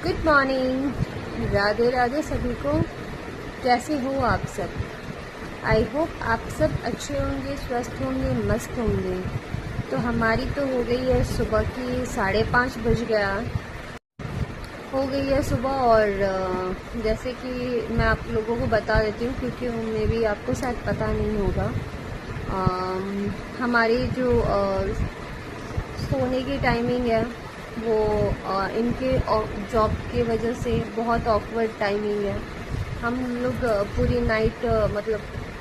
Good morning, Radhe Radhe सभी को। कैसे हो आप सब? आई होप आप सब अच्छे होंगे, स्वस्थ होंगे, मस्त होंगे। तो हमारी तो हो गई है सुबह की 5:30 बज गया, हो गई है सुबह। और जैसे कि मैं आप लोगों को बता देती हूँ क्योंकि मे भी आपको शायद पता नहीं होगा। हमारी जो सोने की टाइमिंग है वो इनके जॉब की वजह से बहुत ऑकवर्ड टाइमिंग है। हम लोग पूरी नाइट मतलब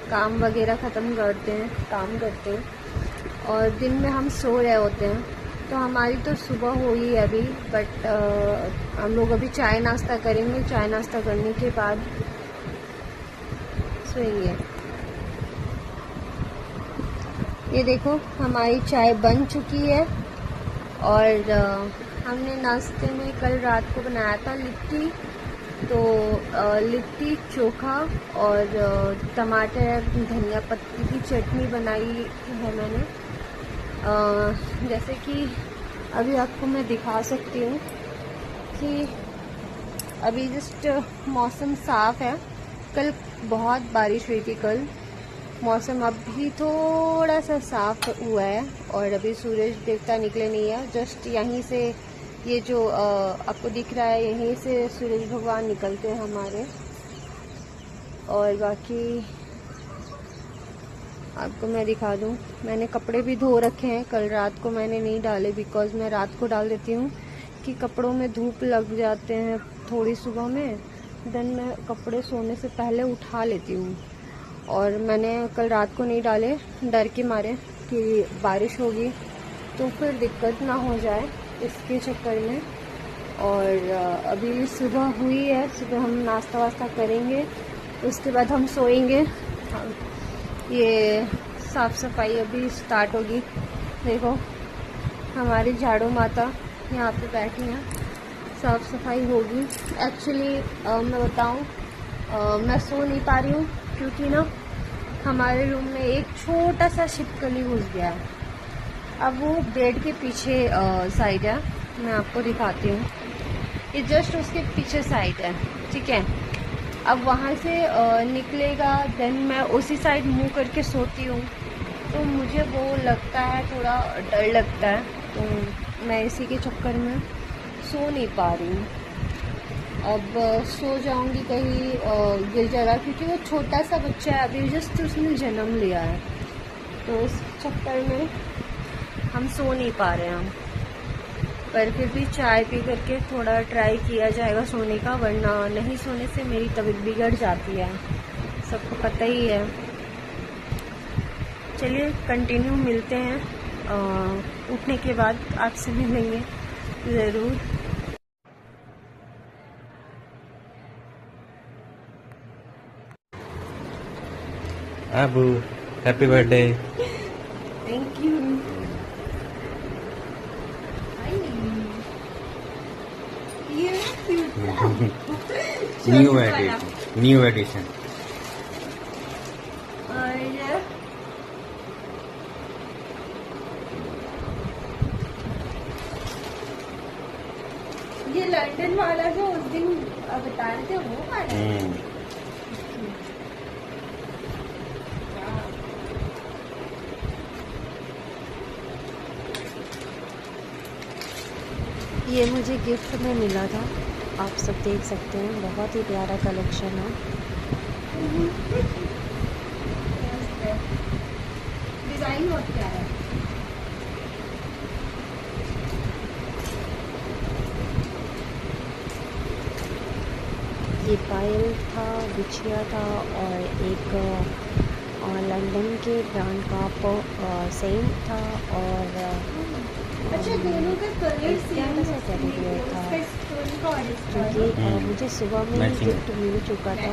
काम वगैरह ख़त्म करते हैं, काम करते हैं और दिन में हम सो रहे होते हैं। तो हमारी तो सुबह हो ही है अभी, बट हम लोग अभी चाय नाश्ता करेंगे। चाय नाश्ता करने के बाद सोएंगे। ये देखो हमारी चाय बन चुकी है और हमने नाश्ते में कल रात को बनाया था लिट्टी। तो लिट्टी चोखा और टमाटर धनिया पत्ती की चटनी बनाई है मैंने। जैसे कि अभी आपको मैं दिखा सकती हूँ कि अभी जस्ट मौसम साफ़ है। कल बहुत बारिश हुई थी। कल मौसम अभी थोड़ा सा साफ हुआ है और अभी सूरज देवता निकले नहीं है। जस्ट यहीं से ये जो आपको दिख रहा है, यहीं से सूरज भगवान निकलते हैं हमारे। और बाकी आपको मैं दिखा दूं, मैंने कपड़े भी धो रखे हैं। कल रात को मैंने नहीं डाले बिकॉज़ मैं रात को डाल देती हूँ कि कपड़ों में धूप लग जाते हैं थोड़ी सुबह में। देन मैं कपड़े सोने से पहले उठा लेती हूँ और मैंने कल रात को नहीं डाले डर के मारे कि बारिश होगी तो फिर दिक्कत ना हो जाए इसके चक्कर में। और अभी सुबह हुई है, सुबह हम नाश्ता वास्ता करेंगे, उसके बाद हम सोएंगे। ये साफ़ सफाई अभी स्टार्ट होगी। देखो हमारी झाड़ू माता यहाँ पे बैठी हैं, साफ़ सफाई होगी। एक्चुअली मैं बताऊँ, मैं सो नहीं पा रही हूँ क्योंकि ना हमारे रूम में एक छोटा सा छिपकली घुस गया है। अब वो बेड के पीछे साइड है, मैं आपको दिखाती हूँ। ये जस्ट उसके पीछे साइड है, ठीक है। अब वहाँ से निकलेगा, देन मैं उसी साइड मुंह करके सोती हूँ तो मुझे वो लगता है, थोड़ा डर लगता है। तो मैं इसी के चक्कर में सो नहीं पा रही हूँ। अब सो जाऊंगी कहीं गिर जाएगा क्योंकि वो छोटा सा बच्चा है, अभी जस्ट उसने जन्म लिया है। तो इस चक्कर में हम सो नहीं पा रहे हैं। पर फिर भी चाय पी करके थोड़ा ट्राई किया जाएगा सोने का, वरना नहीं सोने से मेरी तबीयत बिगड़ जाती है, सबको पता ही है। चलिए कंटिन्यू मिलते हैं, उठने के बाद आपसे मिलेंगे ज़रूर। Abu, happy birthday. Thank you. New edition. New edition. और ये लंदन वाला जो उस दिन बता रहे थे वो वाला है। ये मुझे गिफ्ट में मिला था, आप सब देख सकते हैं, बहुत ही प्यारा कलेक्शन है। डिज़ाइन बहुत प्यारा है। ये पायल था, बिछिया था और एक लंदन के ब्रांड का सेम था और अच्छा दोनों का कलर सेम था क्योंकि मुझे सुबह में ही गिफ्ट मिल चुका था।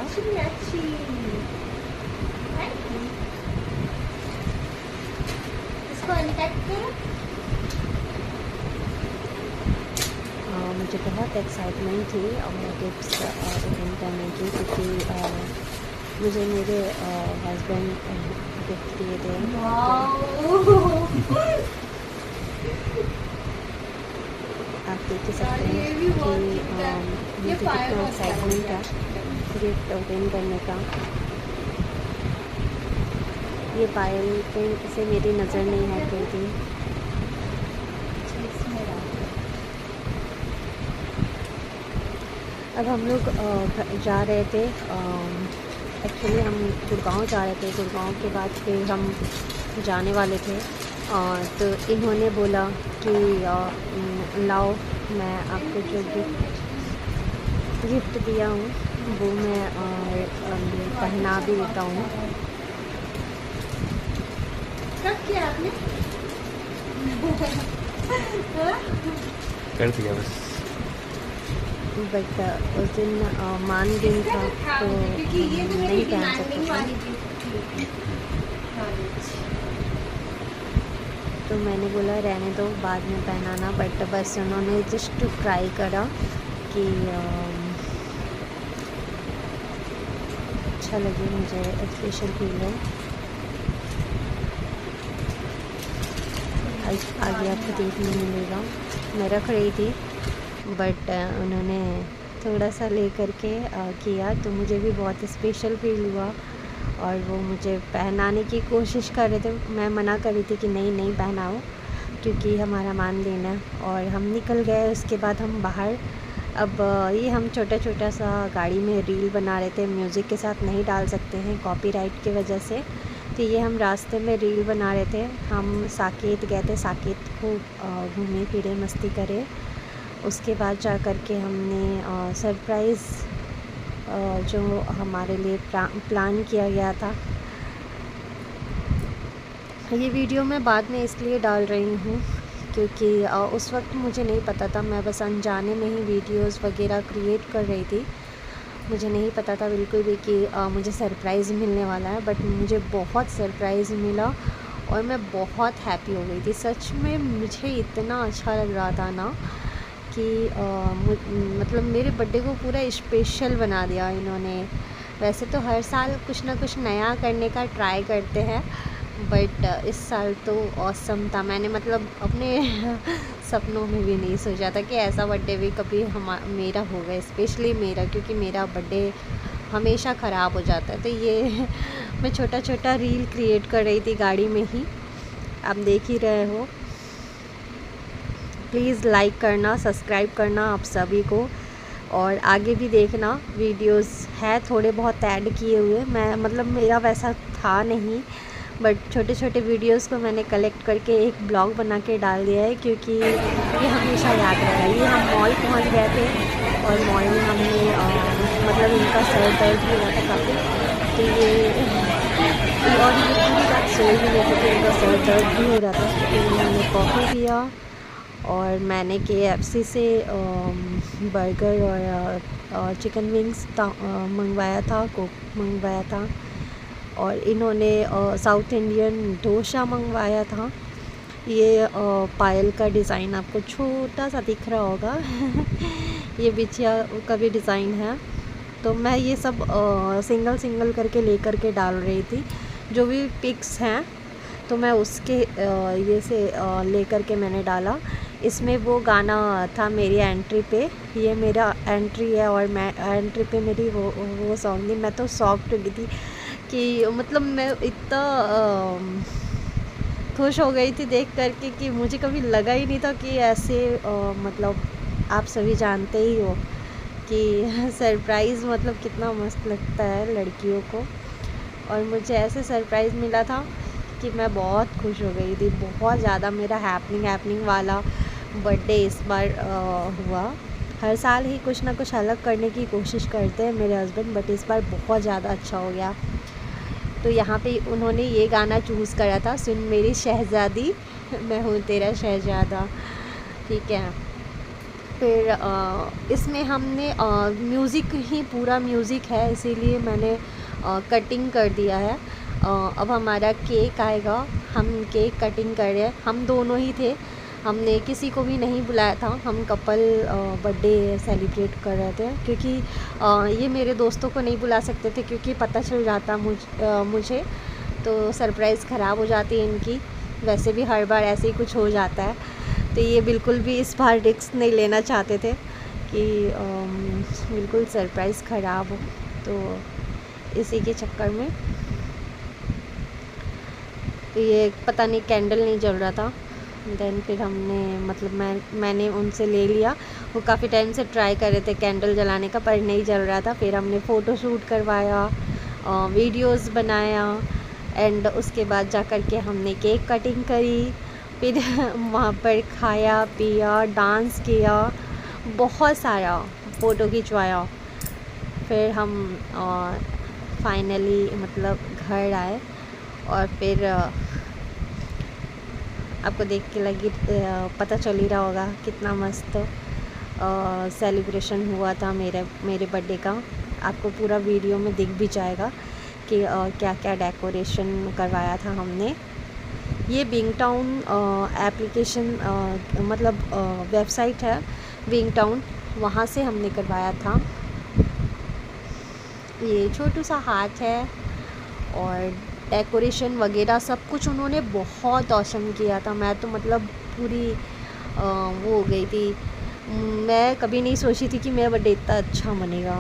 इसको अनपैक करो। मुझे बहुत एक्साइटमेंट थी गिफ्ट्स ओपन करने की क्योंकि मुझे मेरे हस्बैंड गिफ्ट दिए थे। आप देख सकते हैं कि मुझे कितना एक्साइटमेंट है गिफ्ट ओपन करने का। ये पायल पे से मेरी नज़र नहीं हट रही थी। अब हम लोग जा रहे थे, एक्चुअली हम गुड़गांव जा रहे थे। गुड़गांव के बाद फिर हम जाने वाले थे, तो इन्होंने बोला कि लाओ मैं आपको जो गिफ्ट दिया हूँ वो मैं पहना भी देता हूँ। किया आपने कर दिया बस। बट उस दिन मान दिन था तो नहीं पहन सकते थे, तो मैंने बोला रहने दो बाद में पहनाना। बट बस उन्होंने जस्ट ट्राई करा कि अच्छा लगे, मुझे स्पेशल फील हो। आगे आपको देखने मिलेगा। मैं रख रही थी बट उन्होंने थोड़ा सा ले करके किया तो मुझे भी बहुत स्पेशल फील हुआ, और वो मुझे पहनाने की कोशिश कर रहे थे। मैं मना कर रही थी कि नहीं नहीं पहनाओ, क्योंकि हमारा मान लेना है। और हम निकल गए। उसके बाद हम बाहर, अब ये हम छोटा छोटा सा गाड़ी में रील बना रहे थे। म्यूज़िक के साथ नहीं डाल सकते हैं कॉपीराइट की वजह से, तो ये हम रास्ते में रील बना रहे थे। हम साकेत गए थे, साकेत को घूमे फिरे मस्ती करे। उसके बाद जा कर के हमने सरप्राइज़ जो हमारे लिए प्लान किया गया था, ये वीडियो मैं बाद में इसलिए डाल रही हूँ क्योंकि उस वक्त मुझे नहीं पता था। मैं बस अनजाने में ही वीडियोस वगैरह क्रिएट कर रही थी। मुझे नहीं पता था बिल्कुल भी कि मुझे सरप्राइज़ मिलने वाला है, बट मुझे बहुत सरप्राइज़ मिला और मैं बहुत हैप्पी हो गई थी। सच में मुझे इतना अच्छा लग रहा था ना कि मतलब मेरे बर्थडे को पूरा स्पेशल बना दिया इन्होंने। वैसे तो हर साल कुछ ना कुछ नया करने का ट्राई करते हैं, बट इस साल तो ऑसम था। मैंने मतलब अपने सपनों में भी नहीं सोचा था कि ऐसा बर्थडे भी कभी मेरा होगा, स्पेशली मेरा, क्योंकि मेरा बर्थडे हमेशा ख़राब हो जाता है। तो ये मैं छोटा छोटा रील क्रिएट कर रही थी गाड़ी में ही, आप देख ही रहे हो। प्लीज़ लाइक करना, सब्सक्राइब करना आप सभी को, और आगे भी देखना वीडियोस है थोड़े बहुत ऐड किए हुए। मैं मतलब मेरा वैसा था नहीं, बट छोटे छोटे वीडियोस को मैंने कलेक्ट करके एक ब्लॉग बना के डाल दिया है, क्योंकि ये हमेशा याद रहेगा। ये हम मॉल पहुंच गए थे और मॉल में हमने मतलब इनका सर दर्द भी हो रहा था काफ़ी, तो ये और ये पूरी रात सोए भी नहीं थे, इनका सर दर्द भी हो रहा था। तो इन्होंने कॉफ़ी पिया और मैंने KFC से बर्गर और चिकन विंग्स मंगवाया था, कोक मंगवाया था, और इन्होंने साउथ इंडियन डोसा मंगवाया था। ये पायल का डिज़ाइन आपको छोटा सा दिख रहा होगा ये बिछिया का भी डिज़ाइन है। तो मैं ये सब सिंगल सिंगल करके लेकर के डाल रही थी, जो भी पिक्स हैं तो मैं उसके ये से लेकर के मैंने डाला। इसमें वो गाना था मेरी एंट्री पे, ये मेरा एंट्री है और मैं एंट्री पे मेरी वो सॉन्ग थी। मैं तो शॉक्ड हो गई थी कि मतलब मैं इतना खुश हो गई थी देख करके कि मुझे कभी लगा ही नहीं था कि ऐसे मतलब आप सभी जानते ही हो कि सरप्राइज़ मतलब कितना मस्त लगता है लड़कियों को, और मुझे ऐसे सरप्राइज़ मिला था कि मैं बहुत खुश हो गई थी, बहुत ज़्यादा। मेरा हैपनिंग वाला बर्थडे इस बार हुआ। हर साल ही कुछ ना कुछ अलग करने की कोशिश करते हैं मेरे हस्बैंड, बट इस बार बहुत ज़्यादा अच्छा हो गया। तो यहाँ पे उन्होंने ये गाना चूज़ करा था, सुन मेरी शहज़ादी मैं हूँ तेरा शहज़ादा, ठीक है। फिर इसमें हमने म्यूज़िक ही पूरा म्यूज़िक है, इसीलिए मैंने कटिंग कर दिया है। अब हमारा केक आएगा, हम केक कटिंग कर रहे हैं। हम दोनों ही थे, हमने किसी को भी नहीं बुलाया था। हम कपल बर्थडे सेलिब्रेट कर रहे थे, क्योंकि ये मेरे दोस्तों को नहीं बुला सकते थे, क्योंकि पता चल जाता मुझे तो सरप्राइज़ ख़राब हो जाती है इनकी। वैसे भी हर बार ऐसे ही कुछ हो जाता है, तो ये बिल्कुल भी इस बार रिस्क नहीं लेना चाहते थे कि बिल्कुल सरप्राइज़ ख़राब हो, तो इसी के चक्कर में ये पता नहीं कैंडल नहीं जल रहा था। देन फिर हमने मतलब मैंने उनसे ले लिया। वो काफ़ी टाइम से ट्राई कर रहे थे कैंडल जलाने का, पर नहीं जल रहा था। फिर हमने फ़ोटो शूट करवाया, वीडियोस बनाया, एंड उसके बाद जा कर के हमने केक कटिंग करी। फिर वहाँ पर खाया पिया, डांस किया, बहुत सारा फ़ोटो खिंचवाया। फिर हम फाइनली मतलब घर आए, और फिर आपको देख के पता चल ही रहा होगा कितना मस्त सेलिब्रेशन हुआ था मेरे बर्थडे का। आपको पूरा वीडियो में दिख भी जाएगा कि क्या क्या डेकोरेशन करवाया था हमने। ये विंगटाउन एप्लीकेशन मतलब वेबसाइट है विंगटाउन, वहाँ से हमने करवाया था। ये छोटू सा हाथ है, और डेकोरेशन वगैरह सब कुछ उन्होंने बहुत ऑसम किया था। मैं तो मतलब पूरी वो हो गई थी। मैं कभी नहीं सोची थी कि मेरा बर्थडे इतना अच्छा बनेगा।